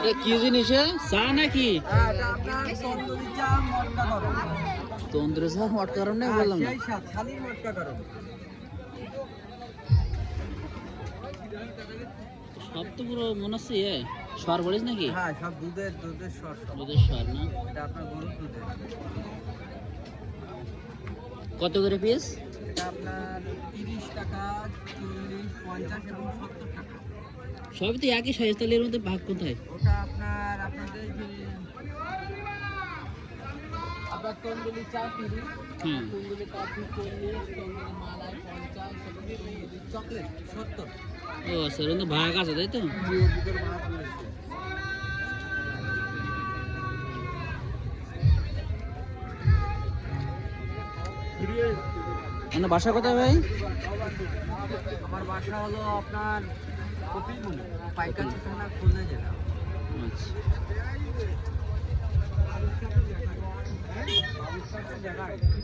এটা কি জিনিস চা নাকি? এটা আপনার তন্দুরি চা মটকা গরম। তন্দুরি চা মটকা গরম নেই বললাম না। সেই স্বাদ, খালি মটকা গরম। সব তো পুরো মনে হচ্ছে সর বলিস নাকি? হ্যাঁ, সব দুধের সর সব। দুধের সর না? এটা আপনার গরুর দুধের। কত করে পিস? এটা আপনার 30 টাকা, 40, 50 এবং 70 টাকা। সবই তো একই সাইজ, তাহলে এর মধ্যে ভাগ কোথায়? ওটা আপনাদের যে আপনার তন্দুরি চা 30, হুম। তন্দুরি কফি 40, তন্দুরি মালাই 50, তন্দুরি চকলেট 70। ও আচ্ছা, এর মধ্যে ভাগ আছে তাই তো? দুধের ভাগ রয়েছে। মানে বাসা কোথায় ভাই? আমার বাসা হলো আপনার কপিলমুনি, পাইকারি ঠিকানা খুলনা জেলা। আচ্ছা।